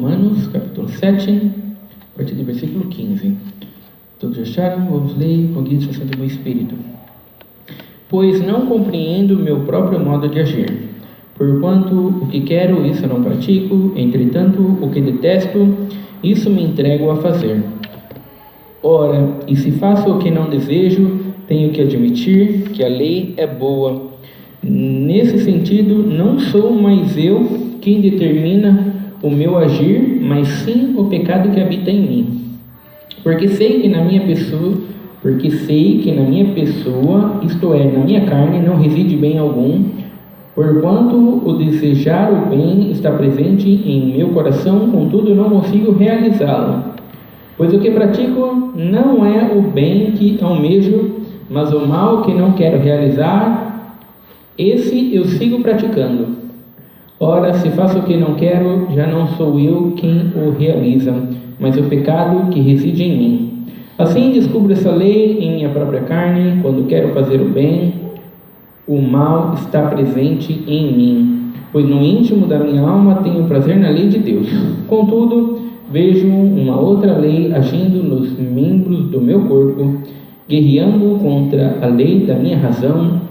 Romanos, capítulo 7, a partir do versículo 15. Todos acharam? Vamos ler com a guia do Santo Espírito. Pois não compreendo meu próprio modo de agir. Porquanto o que quero, isso não pratico, entretanto, o que detesto, isso me entrego a fazer. Ora, e se faço o que não desejo, tenho que admitir que a lei é boa. Nesse sentido, não sou mais eu quem determina o meu agir, mas sim o pecado que habita em mim. Porque sei que na minha pessoa, isto é, na minha carne, não reside bem algum, porquanto o desejar o bem está presente em meu coração, contudo não consigo realizá-lo. Pois o que pratico não é o bem que almejo, mas o mal que não quero realizar, esse eu sigo praticando. Ora, se faço o que não quero, já não sou eu quem o realiza, mas o pecado que reside em mim. Assim descubro essa lei em minha própria carne: quando quero fazer o bem, o mal está presente em mim, pois no íntimo da minha alma tenho prazer na lei de Deus. Contudo, vejo uma outra lei agindo nos membros do meu corpo, guerreando contra a lei da minha razão,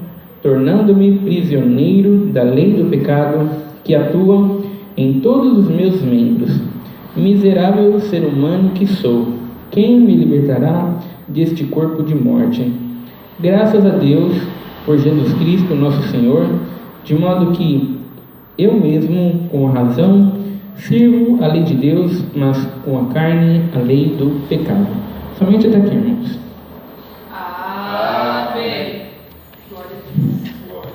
tornando-me prisioneiro da lei do pecado que atua em todos os meus membros. Miserável ser humano que sou, quem me libertará deste corpo de morte? Graças a Deus por Jesus Cristo nosso Senhor, de modo que eu mesmo, com a razão, sirvo a lei de Deus, mas com a carne a lei do pecado. Somente até aqui, irmãos. Amém.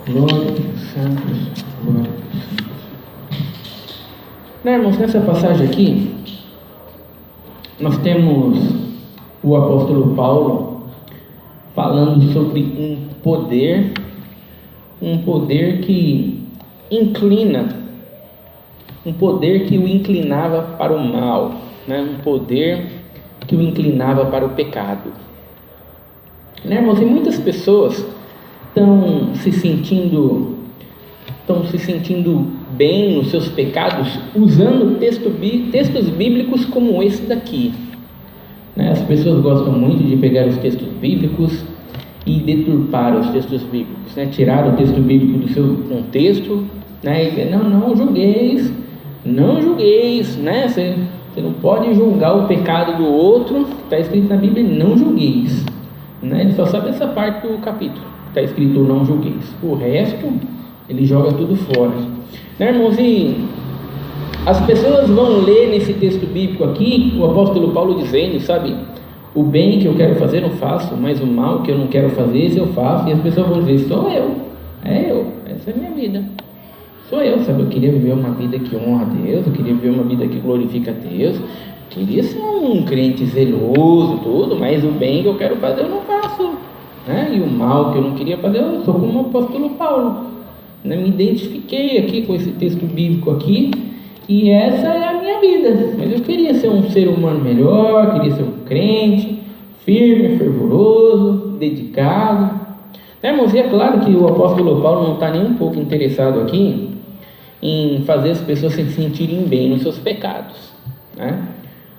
Glória a Deus, santos, glória a Deus. Irmãos, nessa passagem aqui, nós temos o apóstolo Paulo falando sobre um poder que inclina, um poder que o inclinava para o mal, né? Um poder que o inclinava para o pecado. Irmãos, e muitas pessoas estão se sentindo bem nos seus pecados usando textos bíblicos como esse daqui. As pessoas gostam muito de pegar os textos bíblicos e deturpar os textos bíblicos, tirar o texto bíblico do seu contexto, e dizer, não julgueis, você não pode julgar o pecado do outro, está escrito na Bíblia, não julgueis. Ele só sabe essa parte do capítulo, está escrito não julgueis, o resto ele joga tudo fora. Irmãos, e as pessoas vão ler nesse texto bíblico aqui, o apóstolo Paulo dizendo, o bem que eu quero fazer não faço, mas o mal que eu não quero fazer, esse eu faço, e as pessoas vão dizer, sou eu, essa é a minha vida, sou eu, eu queria viver uma vida que honra a Deus, eu queria viver uma vida que glorifica a Deus, eu queria ser um crente zeloso, tudo, mas o bem que eu quero fazer eu não faço, e o mal que eu não queria fazer, eu sou como o apóstolo Paulo, me identifiquei aqui com esse texto bíblico aqui, e essa é a minha vida, mas eu queria ser um ser humano melhor, queria ser um crente, firme, fervoroso, dedicado. Irmãos, e é claro que o apóstolo Paulo não está nem um pouco interessado aqui em fazer as pessoas se sentirem bem nos seus pecados.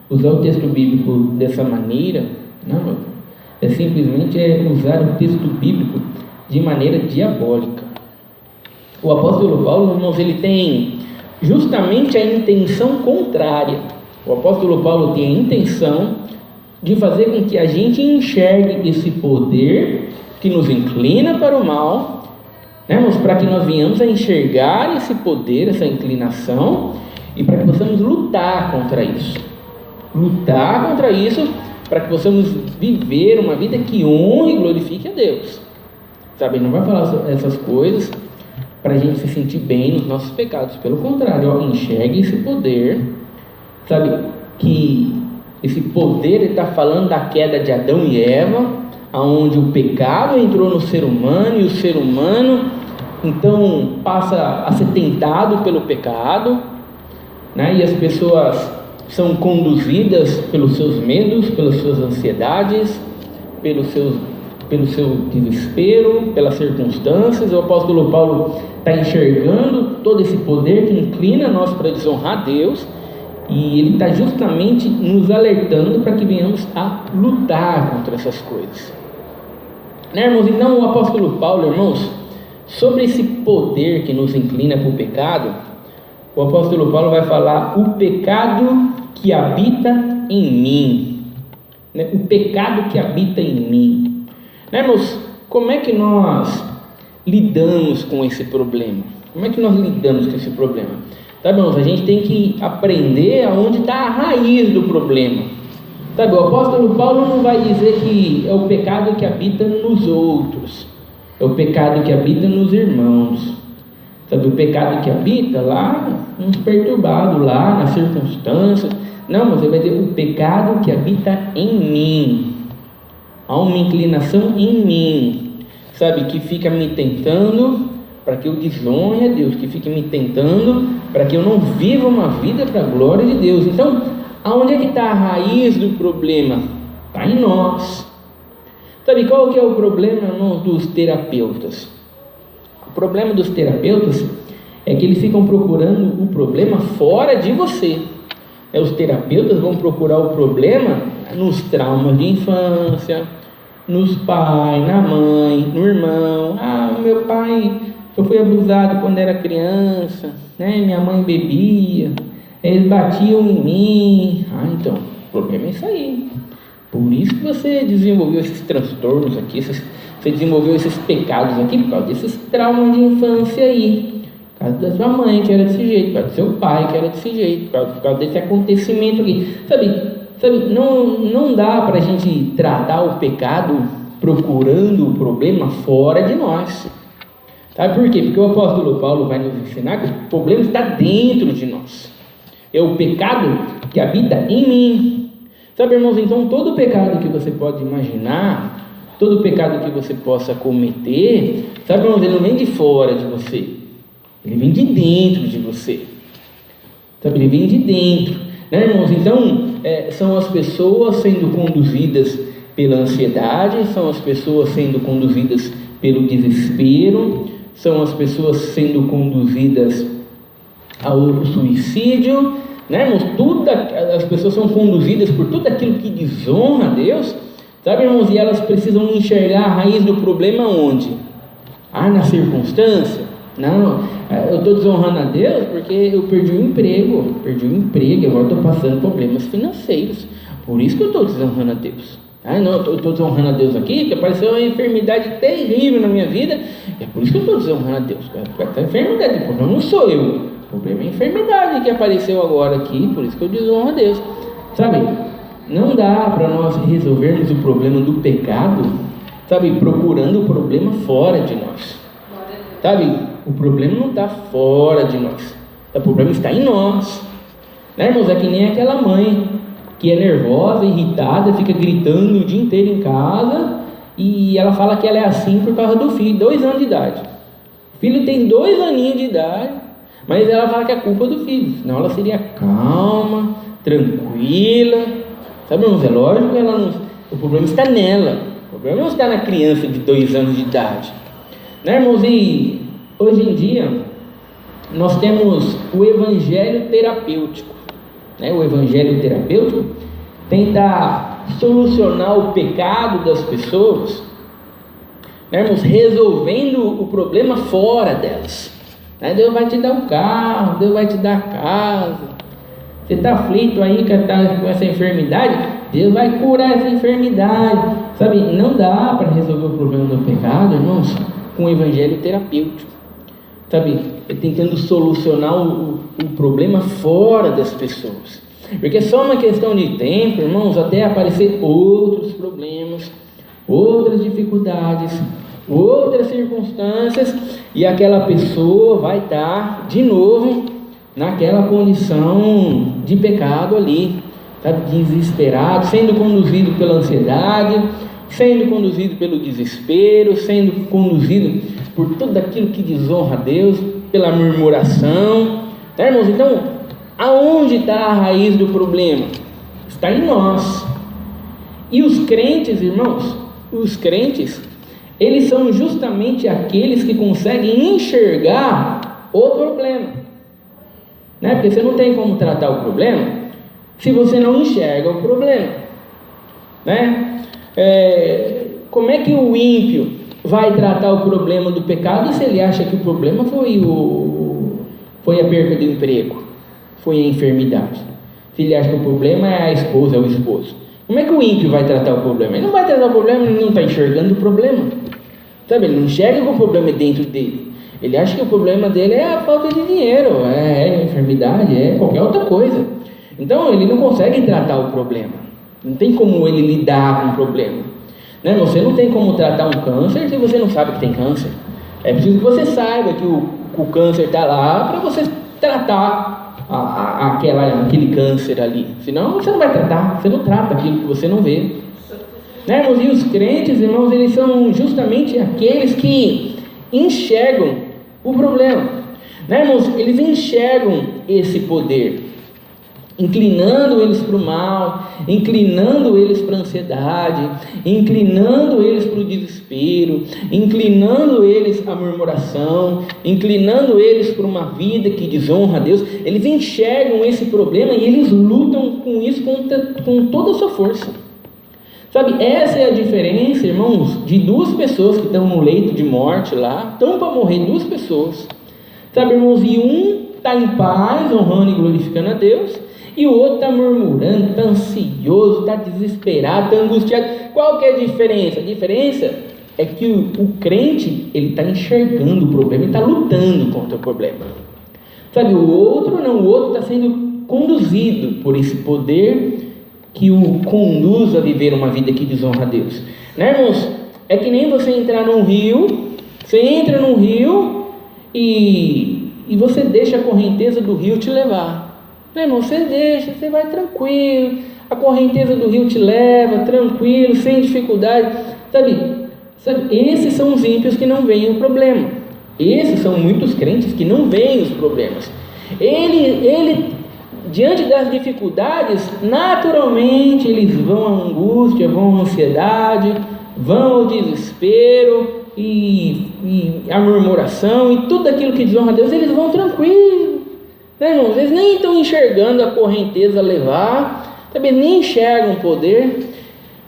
Usar o texto bíblico dessa maneira, não, é simplesmente usar o texto bíblico de maneira diabólica. O apóstolo Paulo, irmãos, ele tem justamente a intenção contrária. O apóstolo Paulo tem a intenção de fazer com que a gente enxergue esse poder que nos inclina para o mal, irmãos, para que nós venhamos a enxergar esse poder, essa inclinação, e para que possamos lutar contra isso, para que possamos viver uma vida que honre e glorifique a Deus. Não vai falar essas coisas para a gente se sentir bem nos nossos pecados, pelo contrário, enxergue esse poder, que esse poder está falando da queda de Adão e Eva, aonde o pecado entrou no ser humano, e o ser humano então passa a ser tentado pelo pecado, e as pessoas são conduzidas pelos seus medos, pelas suas ansiedades, pelo seu desespero, pelas circunstâncias. O apóstolo Paulo está enxergando todo esse poder que inclina nós para desonrar Deus, E ele está justamente nos alertando para que venhamos a lutar contra essas coisas. Né, irmãos? Então o apóstolo Paulo, irmãos, sobre esse poder que nos inclina para o pecado, o apóstolo Paulo vai falar o pecado que habita em mim. Né? O pecado que habita em mim. Né, irmãos? Como é que nós lidamos com esse problema? Como é que nós lidamos com esse problema? Tá, irmãos? A gente tem que aprender aonde está a raiz do problema. Sabe, o apóstolo Paulo não vai dizer que é o pecado que habita nos outros, é o pecado que habita nos irmãos. Sabe, o pecado que habita lá nos perturbados, lá nas circunstâncias. Não, mas ele vai dizer o pecado que habita em mim. Há uma inclinação em mim, sabe, que fica me tentando para que eu desonre a Deus, que fica me tentando para que eu não viva uma vida para a glória de Deus. Então, aonde é que está a raiz do problema? Está em nós. Sabe qual que é o problema, irmãos, dos terapeutas? O problema dos terapeutas é que eles ficam procurando o problema fora de você. Os terapeutas vão procurar o problema nos traumas de infância, nos pais, na mãe, no irmão. Meu pai, eu fui abusado quando era criança, né? Minha mãe bebia, eles batiam em mim. Então, o problema é isso aí. Por isso que você desenvolveu esses transtornos aqui, você desenvolveu esses pecados aqui, por causa desses traumas de infância aí. Por causa da sua mãe que era desse jeito, por causa do seu pai que era desse jeito, por causa desse acontecimento aqui. Sabe, não dá para a gente tratar o pecado procurando o problema fora de nós. Sabe por quê? Porque o apóstolo Paulo vai nos ensinar que o problema está dentro de nós. É o pecado que habita em mim. Sabe, irmãos, então todo pecado que você pode imaginar, todo pecado que você possa cometer, sabe, irmãos, ele não vem de fora de você, ele vem de dentro de você. Sabe, ele vem de dentro, né, irmãos? Então, são as pessoas sendo conduzidas pela ansiedade, são as pessoas sendo conduzidas pelo desespero, são as pessoas sendo conduzidas ao suicídio, né, irmãos? As pessoas são conduzidas por tudo aquilo que desonra a Deus, sabe, irmãos? E elas precisam enxergar a raiz do problema onde? Na circunstância? Não, eu estou desonrando a Deus porque eu perdi o emprego, agora estou passando problemas financeiros, por isso que eu estou desonrando a Deus. Não, eu estou desonrando a Deus aqui, porque apareceu uma enfermidade terrível na minha vida, é por isso que eu estou desonrando a Deus. Essa enfermidade, o problema não sou eu, o problema é a enfermidade que apareceu agora aqui, por isso que eu desonro a Deus. Sabe, não dá para nós resolvermos o problema do pecado, sabe, procurando o problema fora de nós. Sabe, o problema não está fora de nós, o problema está em nós, né, irmãos? É que nem aquela mãe que é nervosa, irritada, fica gritando o dia inteiro em casa, e ela fala que ela é assim por causa do filho, 2 anos de idade. O filho tem 2 aninhos de idade, mas ela fala que é culpa do filho, senão ela seria calma, tranquila. Sabe, irmãos, é lógico que o problema está nela, o problema não está na criança de 2 anos de idade, né, irmãos? E hoje em dia nós temos o evangelho terapêutico, né? O evangelho terapêutico tenta solucionar o pecado das pessoas, né, irmãos, resolvendo o problema fora delas. Deus vai te dar um carro, Deus vai te dar a casa. Você está aflito aí com essa enfermidade, Deus vai curar essa enfermidade. Sabe, não dá para resolver o problema do pecado, irmãos, com o evangelho terapêutico. Sabe, tentando solucionar o problema fora das pessoas. Porque é só uma questão de tempo, irmãos, até aparecer outros problemas, outras dificuldades, outras circunstâncias, e aquela pessoa vai estar de novo naquela condição de pecado ali, sabe, desesperado, sendo conduzido pela ansiedade, sendo conduzido pelo desespero, sendo conduzido por tudo aquilo que desonra a Deus, pela murmuração, tá, irmãos? Então, aonde está a raiz do problema? Está em nós. E os crentes, irmãos, eles são justamente aqueles que conseguem enxergar o problema, né? Porque você não tem como tratar o problema se você não enxerga o problema, né? Como é que o ímpio vai tratar o problema do pecado se ele acha que o problema foi a perda do emprego, foi a enfermidade? Se ele acha que o problema é a esposa, é o esposo, como é que o ímpio vai tratar o problema? Ele não vai tratar o problema, ele não está enxergando o problema, sabe? Ele não enxerga que o problema é dentro dele. Ele acha que o problema dele é a falta de dinheiro, é a enfermidade, é qualquer outra coisa. Então ele não consegue tratar o problema. Não tem como ele lidar com o problema, né? Você não tem como tratar um câncer se você não sabe que tem câncer. É preciso que você saiba que o câncer está lá para você tratar aquele câncer ali. Senão você não vai tratar, você não trata aquilo que você não vê, né, irmãos? E os crentes, irmãos, eles são justamente aqueles que enxergam o problema, né, irmãos? Eles enxergam esse poder, inclinando eles para o mal, inclinando eles para a ansiedade, inclinando eles para o desespero, inclinando eles à murmuração, inclinando eles para uma vida que desonra a Deus. Eles enxergam esse problema e eles lutam com isso com toda a sua força, sabe? Essa é a diferença, irmãos, de duas pessoas que estão no leito de morte lá, estão para morrer duas pessoas, sabe, irmãos? E um está em paz, honrando e glorificando a Deus, e o outro está murmurando, está ansioso, está desesperado, está angustiado. Qual que é a diferença? A diferença é que o crente, ele está enxergando o problema, ele está lutando contra o problema, sabe? O outro não, o outro está sendo conduzido por esse poder que o conduz a viver uma vida que desonra a Deus, né, irmãos? É que nem você entrar num rio, você entra num rio e você deixa a correnteza do rio te levar. Não, irmão, você deixa, você vai tranquilo, a correnteza do rio te leva, tranquilo, sem dificuldade, sabe? Esses são os ímpios que não veem o problema. Esses são muitos crentes que não veem os problemas. Ele diante das dificuldades, naturalmente eles vão à angústia, vão à ansiedade, vão ao desespero e à murmuração e tudo aquilo que desonra a Deus. Eles vão tranquilo, né, irmãos? Eles nem estão enxergando a correnteza levar, também nem enxergam o poder.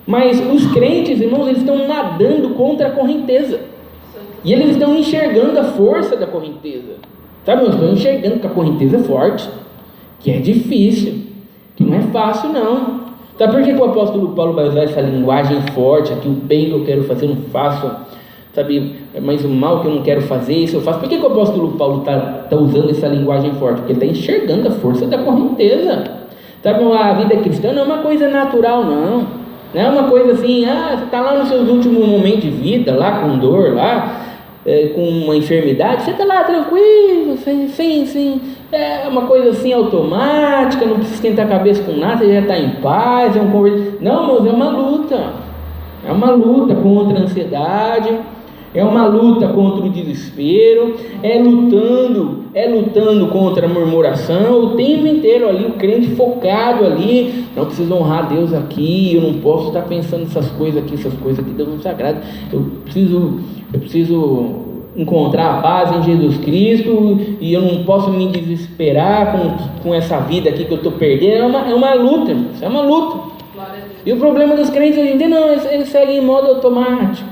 Mas os crentes, irmãos, eles estão nadando contra a correnteza, e eles estão enxergando a força da correnteza, sabe? Eles estão enxergando que a correnteza é forte, que é difícil, que não é fácil não. Sabe por que o apóstolo Paulo vai usar essa linguagem forte aqui? O bem que eu quero fazer não faço, sabe? Mas o mal que eu não quero fazer, isso eu faço. Por que o apóstolo Paulo está usando essa linguagem forte? Porque ele está enxergando a força da correnteza, sabe? A vida cristã não é uma coisa natural não é uma coisa assim, você está lá nos seus últimos momentos de vida, lá com dor, lá com uma enfermidade, você está lá tranquilo, sem é uma coisa assim automática, não precisa esquentar a cabeça com nada, você já está em paz, não, mas é uma luta contra a ansiedade, é uma luta contra o desespero, é lutando contra a murmuração, o tempo inteiro ali, o crente focado ali, não preciso honrar a Deus aqui, eu não posso estar pensando essas coisas aqui Deus não se agrada, eu preciso encontrar a paz em Jesus Cristo, e eu não posso me desesperar com essa vida aqui que eu estou perdendo. É uma luta, isso é uma luta. E o problema dos crentes hoje em dia, não, eles seguem em modo automático.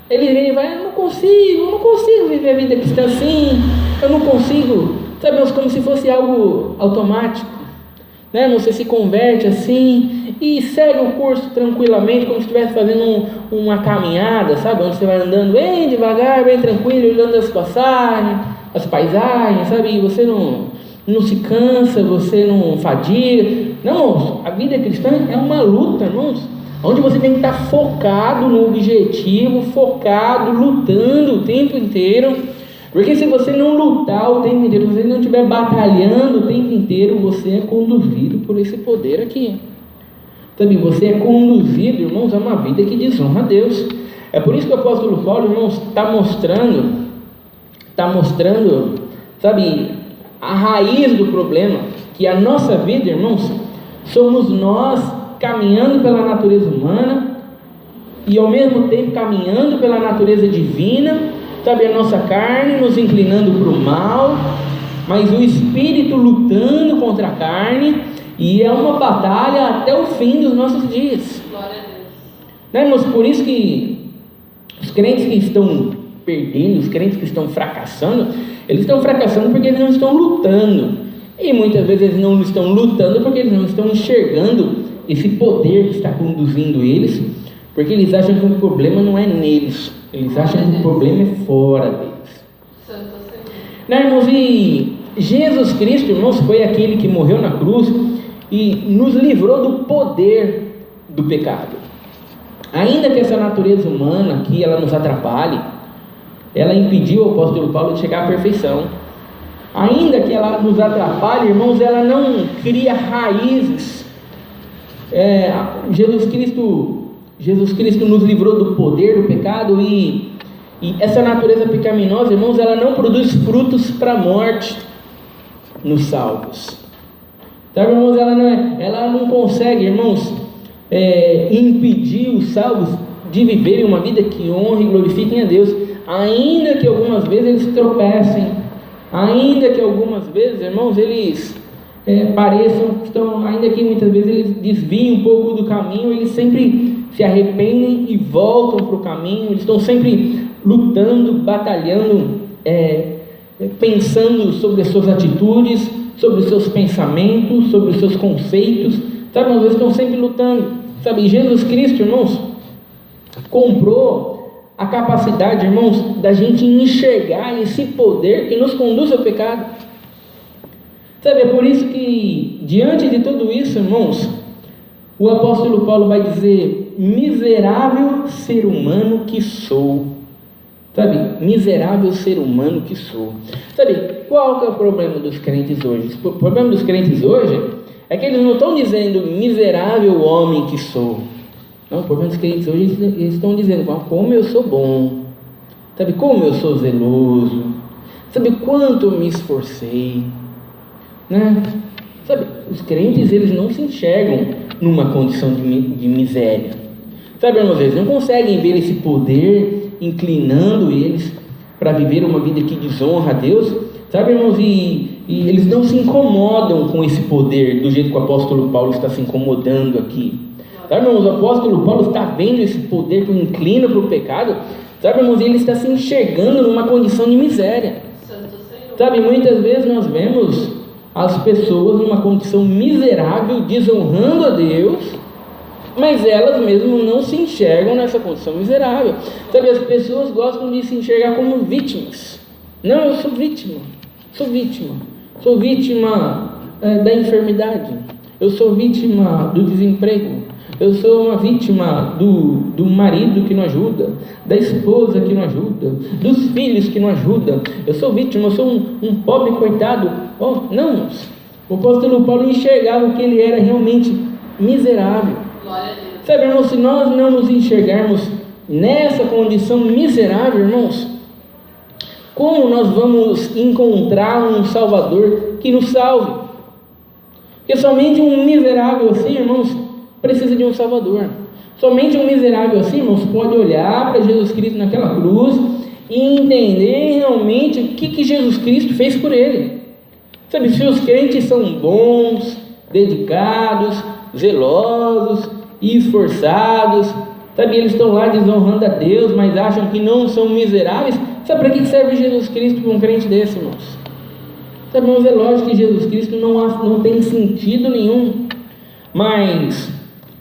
Ele vai, eu não consigo viver a vida cristã assim, eu não consigo, sabe, como se fosse algo automático, né? Você se converte assim e segue o curso tranquilamente, como se estivesse fazendo uma caminhada, sabe, onde você vai andando bem devagar, bem tranquilo, olhando as paisagens, sabe, e você não se cansa, você não fadiga. Não, irmãos, a vida cristã é uma luta, irmãos, onde você tem que estar focado no objetivo, lutando o tempo inteiro, porque se você não lutar o tempo inteiro, se você não estiver batalhando o tempo inteiro, você é conduzido por esse poder aqui, sabe? Você é conduzido, irmãos, a uma vida que desonra a Deus. É por isso que o apóstolo Paulo, irmãos, está mostrando, sabe, a raiz do problema, que a nossa vida, irmãos, somos nós caminhando pela natureza humana e ao mesmo tempo caminhando pela natureza divina, sabe, a nossa carne nos inclinando para o mal, mas o Espírito lutando contra a carne, E é uma batalha até o fim dos nossos dias. Glória a Deus. Né, irmãos? Por isso que os crentes que estão perdendo, os crentes que estão fracassando, eles estão fracassando porque eles não estão lutando. E muitas vezes eles não estão lutando porque eles não estão enxergando esse poder que está conduzindo eles, porque eles acham que o problema não é neles, eles acham que o problema é fora deles. Santo Senhor. Né, irmãos? E Jesus Cristo, irmãos, foi aquele que morreu na cruz e nos livrou do poder do pecado. Ainda que essa natureza humana aqui, ela nos atrapalhe, ela impediu o apóstolo Paulo de chegar à perfeição. Ainda que ela nos atrapalhe, irmãos, ela não cria raízes. Jesus Cristo nos livrou do poder do pecado e essa natureza pecaminosa, irmãos, ela não produz frutos para a morte nos salvos. Sabe, irmãos, ela não consegue, irmãos, impedir os salvos de viverem uma vida que honre e glorifiquem a Deus, ainda que algumas vezes eles tropecem, ainda que algumas vezes, irmãos, eles pareçam que estão, ainda que muitas vezes eles desviem um pouco do caminho, eles sempre se arrependem e voltam para o caminho, eles estão sempre lutando, batalhando, pensando sobre as suas atitudes, sobre os seus pensamentos, sobre os seus conceitos, sabe, irmãos, eles estão sempre lutando, sabe, e Jesus Cristo, irmãos, comprou a capacidade, irmãos, da gente enxergar esse poder que nos conduz ao pecado. Sabe, é por isso que, diante de tudo isso, irmãos, o apóstolo Paulo vai dizer: miserável ser humano que sou. Sabe, miserável ser humano que sou. Sabe, qual que é o problema dos crentes hoje? O problema dos crentes hoje é que eles não estão dizendo miserável homem que sou. Não, o problema dos crentes hoje, eles estão dizendo: como eu sou bom, sabe, como eu sou zeloso, sabe, quanto eu me esforcei, né? Sabe, os crentes, eles não se enxergam numa condição de miséria, sabe, irmãos, eles não conseguem ver esse poder inclinando eles para viver uma vida que desonra a Deus, sabe, irmãos, e eles não se incomodam com esse poder do jeito que o apóstolo Paulo está se incomodando aqui. Sabe, irmãos, o apóstolo Paulo está vendo esse poder que o inclina para o pecado, sabe, irmãos, e ele está se enxergando numa condição de miséria. Sabe, muitas vezes nós vemos as pessoas numa condição miserável, desonrando a Deus, mas elas mesmas não se enxergam nessa condição miserável. Sabe, as pessoas gostam de se enxergar como vítimas. Não, eu sou vítima da enfermidade, eu sou vítima do desemprego, eu sou uma vítima do marido que não ajuda, da esposa que não ajuda, dos filhos que não ajudam, eu sou vítima, eu sou um pobre coitado. Não, o apóstolo Paulo enxergava que ele era realmente miserável. Sabe, irmãos, se nós não nos enxergarmos nessa condição miserável, irmãos, como nós vamos encontrar um Salvador que nos salve? Porque somente um miserável assim, irmãos, precisa de um Salvador. Somente um miserável assim, irmãos, pode olhar para Jesus Cristo naquela cruz e entender realmente o que Jesus Cristo fez por ele. Sabe, se os crentes são bons, dedicados, zelosos e esforçados, sabe, eles estão lá desonrando a Deus, mas acham que não são miseráveis, sabe para que serve Jesus Cristo para um crente desse, irmãos? Sabe, irmãos, é lógico que Jesus Cristo não tem sentido nenhum, mas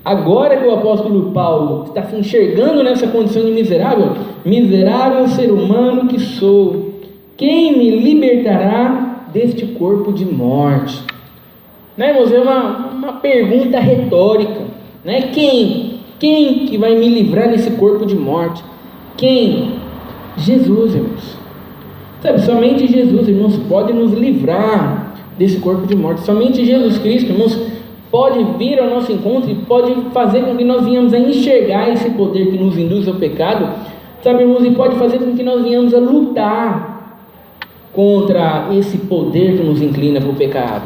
agora que o apóstolo Paulo está se enxergando nessa condição de miserável ser humano que sou, quem me libertará deste corpo de morte? Né, irmãos, é uma pergunta retórica, né? Quem que vai me livrar desse corpo de morte? Quem? Jesus, irmãos. Sabe, somente Jesus, irmãos, pode nos livrar desse corpo de morte. Somente Jesus Cristo, irmãos, pode vir ao nosso encontro e pode fazer com que nós venhamos a enxergar esse poder que nos induz ao pecado, sabe, irmãos, e pode fazer com que nós venhamos a lutar contra esse poder que nos inclina para o pecado.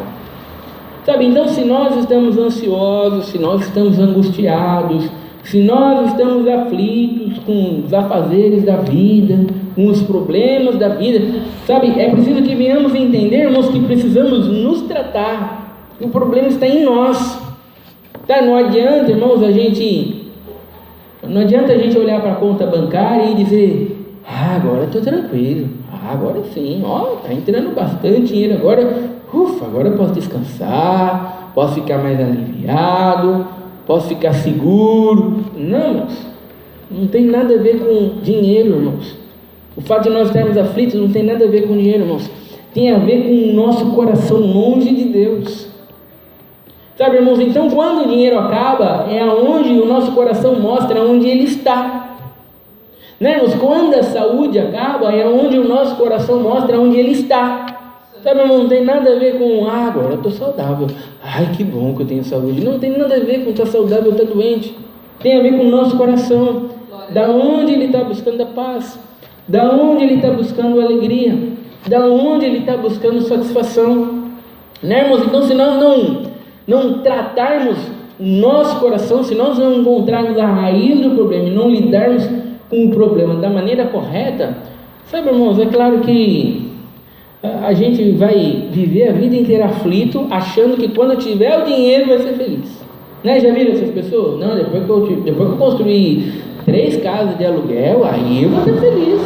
Sabe, então, se nós estamos ansiosos, se nós estamos angustiados, se nós estamos aflitos com os afazeres da vida, com os problemas da vida, sabe, é preciso que venhamos entender, irmãos, que precisamos nos tratar O problema está em nós. Tá? Não adianta, irmãos, a gente olhar para a conta bancária e dizer: agora estou tranquilo, agora sim, está entrando bastante dinheiro agora, agora eu posso descansar, posso ficar mais aliviado, posso ficar seguro. Não, irmãos, não tem nada a ver com dinheiro, irmãos. O fato de nós estarmos aflitos não tem nada a ver com dinheiro, irmãos. Tem a ver com o nosso coração longe de Deus. Sabe, irmãos, então quando o dinheiro acaba, é aonde o nosso coração mostra onde ele está. Né, irmãos? Quando a saúde acaba, é onde o nosso coração mostra onde ele está. Sabe, irmão, não tem nada a ver com, agora eu estou saudável. Ai, que bom que eu tenho saúde. Não tem nada a ver com estar saudável ou estar doente. Tem a ver com o nosso coração. Da onde ele está buscando a paz. Da onde ele está buscando a alegria. Da onde ele está buscando satisfação. Né, irmãos? Então, se nós não tratarmos o nosso coração, se nós não encontrarmos a raiz do problema e não lidarmos com o problema da maneira correta, sabe, irmãos, é claro que a gente vai viver a vida inteira aflito, achando que quando tiver o dinheiro vai ser feliz. Né? Já viram essas pessoas? Não, depois que eu construir 3 casas de aluguel, aí eu vou ser feliz.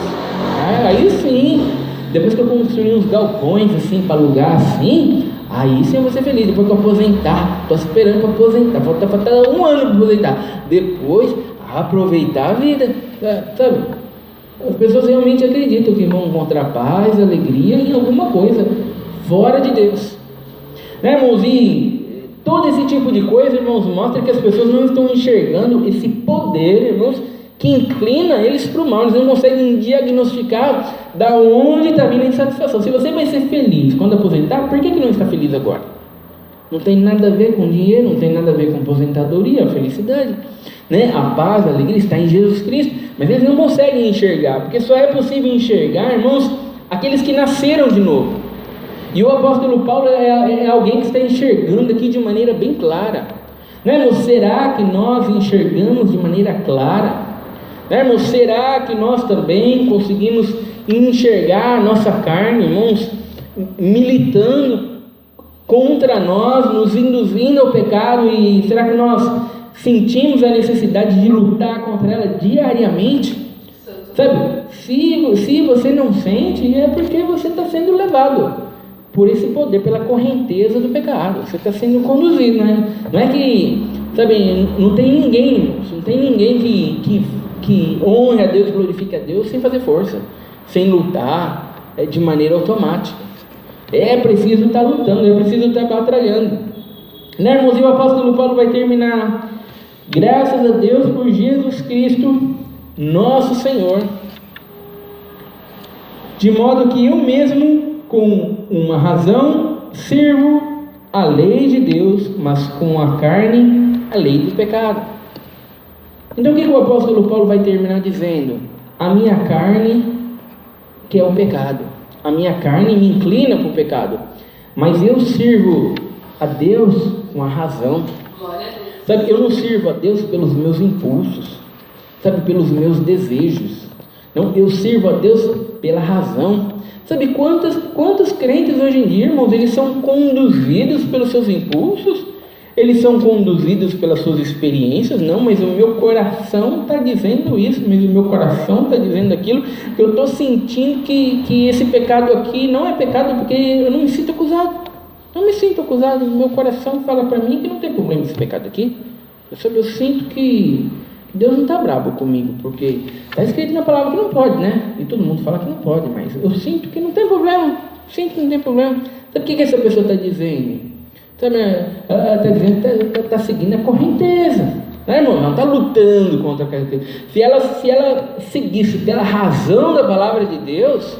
Aí sim, depois que eu construir uns galpões assim para alugar assim, aí sim eu vou ser feliz. Depois que eu aposentar, estou esperando para aposentar, falta 1 ano para aposentar. Depois, aproveitar a vida, sabe? As pessoas realmente acreditam que vão encontrar paz, alegria em alguma coisa fora de Deus. Né, irmãos? E todo esse tipo de coisa, irmãos, mostra que as pessoas não estão enxergando esse poder, irmãos, que inclina eles para o mal. Eles não conseguem diagnosticar da onde está vindo a insatisfação. Se você vai ser feliz quando aposentar, por que não está feliz agora? Não tem nada a ver com dinheiro, não tem nada a ver com aposentadoria, felicidade, né? A paz, a alegria está em Jesus Cristo, mas eles não conseguem enxergar, porque só é possível enxergar, irmãos, aqueles que nasceram de novo. E o apóstolo Paulo é alguém que está enxergando aqui de maneira bem clara, né, irmãos? Será que nós enxergamos de maneira clara? Né, irmãos? Será que nós também conseguimos enxergar a nossa carne, irmãos, militando contra nós, nos induzindo ao pecado? E será que nós sentimos a necessidade de lutar contra ela diariamente? Sabe, se você não sente, é porque você está sendo levado por esse poder, pela correnteza do pecado. Você está sendo conduzido, né? Não é que, sabe, não tem ninguém que honre a Deus, glorifique a Deus sem fazer força, sem lutar de maneira automática. É preciso estar lutando, é preciso estar batalhando. Né, irmãos? E o apóstolo Paulo vai terminar: graças a Deus por Jesus Cristo, nosso Senhor, de modo que eu mesmo, com uma razão, sirvo a lei de Deus, mas com a carne, a lei do pecado. Então o que o apóstolo Paulo vai terminar dizendo? A minha carne, que é o pecado, a minha carne me inclina para o pecado, mas eu sirvo a Deus com a razão. Sabe, eu não sirvo a Deus pelos meus impulsos, sabe, pelos meus desejos. Não, eu sirvo a Deus pela razão. Sabe quantos crentes hoje em dia, irmãos, eles são conduzidos pelos seus impulsos, eles são conduzidos pelas suas experiências? Não, mas o meu coração está dizendo isso, mas o meu coração está dizendo aquilo, que eu estou sentindo que esse pecado aqui não é pecado, porque eu não me sinto acusado. Não me sinto acusado, meu coração fala para mim que não tem problema esse pecado aqui. Eu sinto que Deus não está bravo comigo, porque está escrito na palavra que não pode, né? E todo mundo fala que não pode, mas eu sinto que não tem problema. Sinto que não tem problema. Sabe o que essa pessoa está dizendo? Sabe, ela está dizendo que está seguindo a correnteza, né, irmão? Ela está lutando contra a correnteza. Se ela seguisse pela razão da palavra de Deus,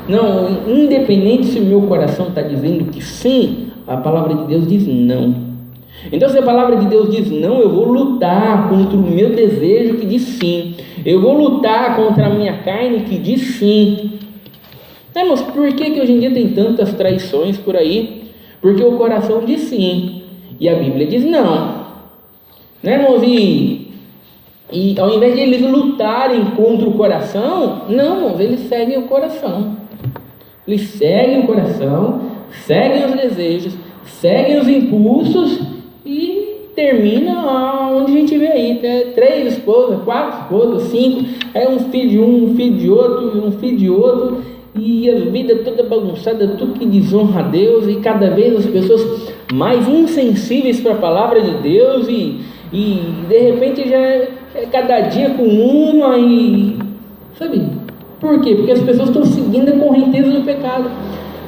não, independente se o meu coração está dizendo que sim, a palavra de Deus diz não. Então, se a palavra de Deus diz não, eu vou lutar contra o meu desejo que diz sim. Eu vou lutar contra a minha carne que diz sim. Mas por que hoje em dia tem tantas traições por aí? Porque o coração diz sim e a Bíblia diz não. Né, irmãos? E ao invés de eles lutarem contra o coração, não, irmãos, eles seguem o coração. Eles seguem o coração, seguem os desejos, seguem os impulsos e termina onde a gente vê aí, 3 esposas, 4 esposas, 5, aí um filho de um filho de outro, um filho de outro, e a vida toda bagunçada, tudo que desonra a Deus, e cada vez as pessoas mais insensíveis para a palavra de Deus, e de repente já é cada dia com uma, e sabe, por quê? Porque as pessoas estão seguindo a correnteza do pecado.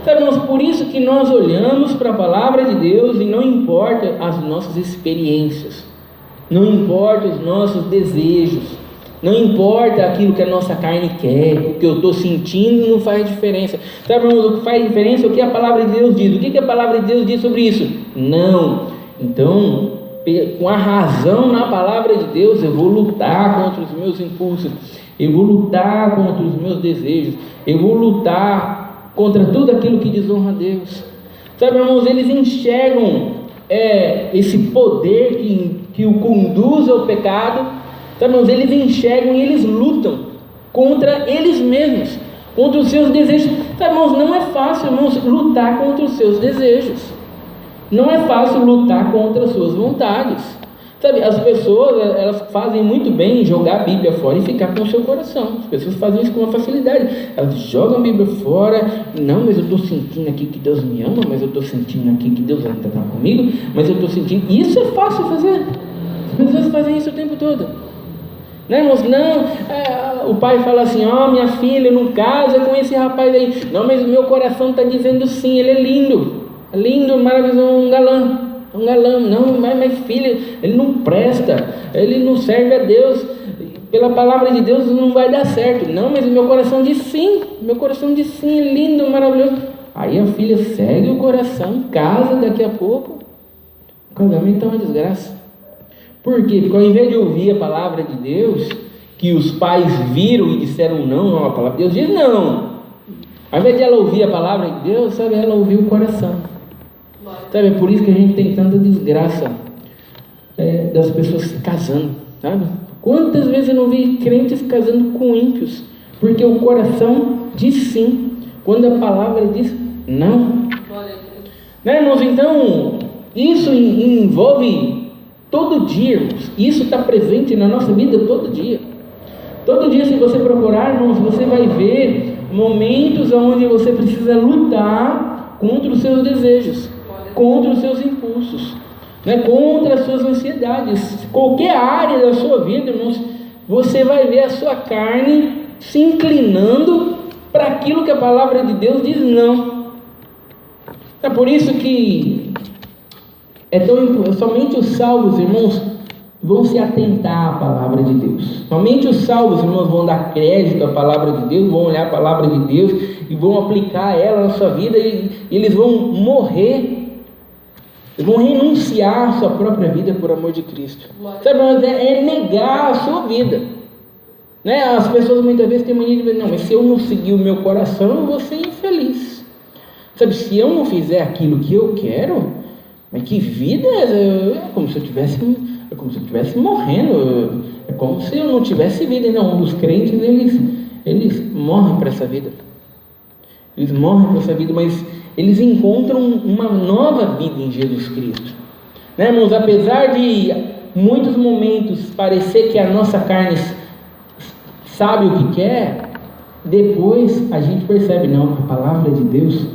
Sabe, irmãos, por isso que nós olhamos para a palavra de Deus e não importa as nossas experiências, não importa os nossos desejos, não importa aquilo que a nossa carne quer, o que eu estou sentindo não faz diferença. Sabe, irmãos, o que faz diferença é o que a palavra de Deus diz. O que a palavra de Deus diz sobre isso? Não. Então, com a razão na palavra de Deus, eu vou lutar contra os meus impulsos, eu vou lutar contra os meus desejos, eu vou lutar contra tudo aquilo que desonra a Deus. Sabe, irmãos, eles enxergam esse poder que o conduz ao pecado. Sabe, irmãos, eles enxergam e eles lutam contra eles mesmos, contra os seus desejos. Sabe, irmãos, não é fácil, irmãos, lutar contra os seus desejos. Não é fácil lutar contra as suas vontades. Sabe, as pessoas, elas fazem muito bem em jogar a Bíblia fora e ficar com o seu coração. As pessoas fazem isso com uma facilidade. Elas jogam a Bíblia fora. Não, mas eu estou sentindo aqui que Deus me ama, mas eu estou sentindo aqui que Deus ainda está comigo, mas eu estou sentindo... Isso é fácil fazer. As pessoas fazem isso o tempo todo. Não, irmãos, não. O pai fala assim, minha filha, não casa com esse rapaz aí. Não, mas o meu coração está dizendo sim, ele é lindo. É lindo, maravilhoso, um galã. Não, mas filha, ele não presta, ele não serve a Deus, pela palavra de Deus não vai dar certo. Não, mas o meu coração diz sim, é lindo, maravilhoso. Aí a filha segue o coração, casa daqui a pouco, o casamento é uma desgraça. Por quê? Porque ao invés de ouvir a palavra de Deus, que os pais viram e disseram não, a palavra de Deus diz não. Ao invés de ela ouvir a palavra de Deus, sabe, ela ouviu o coração. Sabe, é por isso que a gente tem tanta desgraça das pessoas se casando, sabe? Quantas vezes eu não vi crentes casando com ímpios, porque o coração diz sim, quando a palavra diz não. Né, irmãos? Então, isso envolve todo dia, irmãos. Isso está presente na nossa vida todo dia. Todo dia, se você procurar, irmãos, você vai ver momentos onde você precisa lutar contra os seus desejos, contra os seus impulsos, né? Contra as suas ansiedades. Qualquer área da sua vida, irmãos, você vai ver a sua carne se inclinando para aquilo que a palavra de Deus diz não. É por isso que somente os salvos, irmãos, vão se atentar à palavra de Deus. Somente os salvos, irmãos, vão dar crédito à palavra de Deus, vão olhar a palavra de Deus e vão aplicar ela na sua vida, e eles vão morrer. Eles vão renunciar à sua própria vida por amor de Cristo. Sabe, mas é negar a sua vida, né? As pessoas muitas vezes têm mania de dizer, não, mas se eu não seguir o meu coração, eu vou ser infeliz. Sabe, se eu não fizer aquilo que eu quero, mas que vida é como se eu estivesse morrendo, é como se eu não tivesse vida. Não, os crentes, eles morrem para essa vida. Eles morrem para essa vida, mas eles encontram uma nova vida em Jesus Cristo, né, irmãos? Apesar de muitos momentos parecer que a nossa carne sabe o que quer, depois a gente percebe, não, a palavra de Deus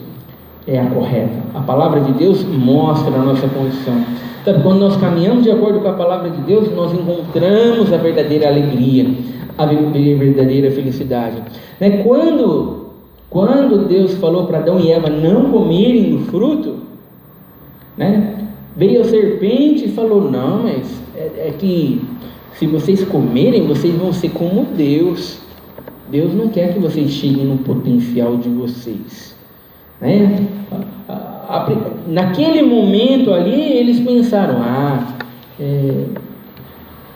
é a correta. A palavra de Deus mostra a nossa condição. Sabe, quando nós caminhamos de acordo com a palavra de Deus, nós encontramos a verdadeira alegria, a verdadeira felicidade, né? Quando Deus falou para Adão e Eva não comerem do fruto, né? Veio a serpente e falou, não, mas é que se vocês comerem, vocês vão ser como Deus. Deus não quer que vocês cheguem no potencial de vocês, né? Naquele momento ali, eles pensaram,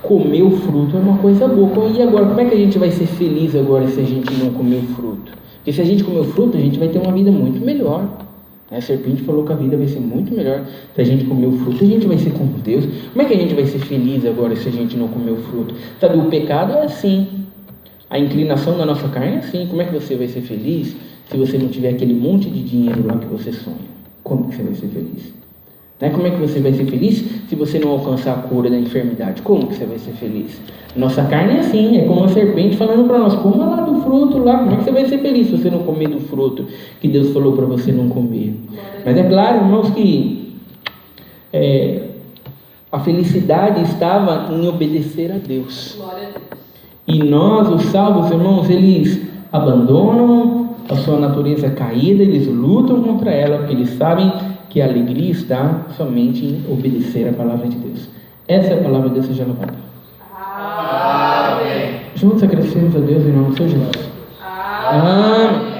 comer o fruto é uma coisa boa, e agora, como é que a gente vai ser feliz agora se a gente não comer o fruto? Porque se a gente comer o fruto, a gente vai ter uma vida muito melhor. A serpente falou que a vida vai ser muito melhor se a gente comer o fruto, a gente vai ser como Deus. Como é que a gente vai ser feliz agora se a gente não comer o fruto? Sabe, o pecado é assim, a inclinação da nossa carne é assim. Como é que você vai ser feliz se você não tiver aquele monte de dinheiro lá que você sonha? Como que você vai ser feliz? Né? Como é que você vai ser feliz se você não alcançar a cura da enfermidade? Como que você vai ser feliz? Nossa carne é assim, é como uma serpente falando para nós, coma lá do fruto lá, como é que você vai ser feliz se você não comer do fruto que Deus falou para você não comer? Mas é claro, irmãos, que a felicidade estava em obedecer a Deus. Glória a Deus. E nós, os salvos, irmãos, eles abandonam a sua natureza caída, eles lutam contra ela, porque eles sabem que a alegria está somente em obedecer a palavra de Deus. Essa é a palavra de Deus, seja louvada. Amém. Juntos agradecemos a Deus em nome de Jesus. Amém.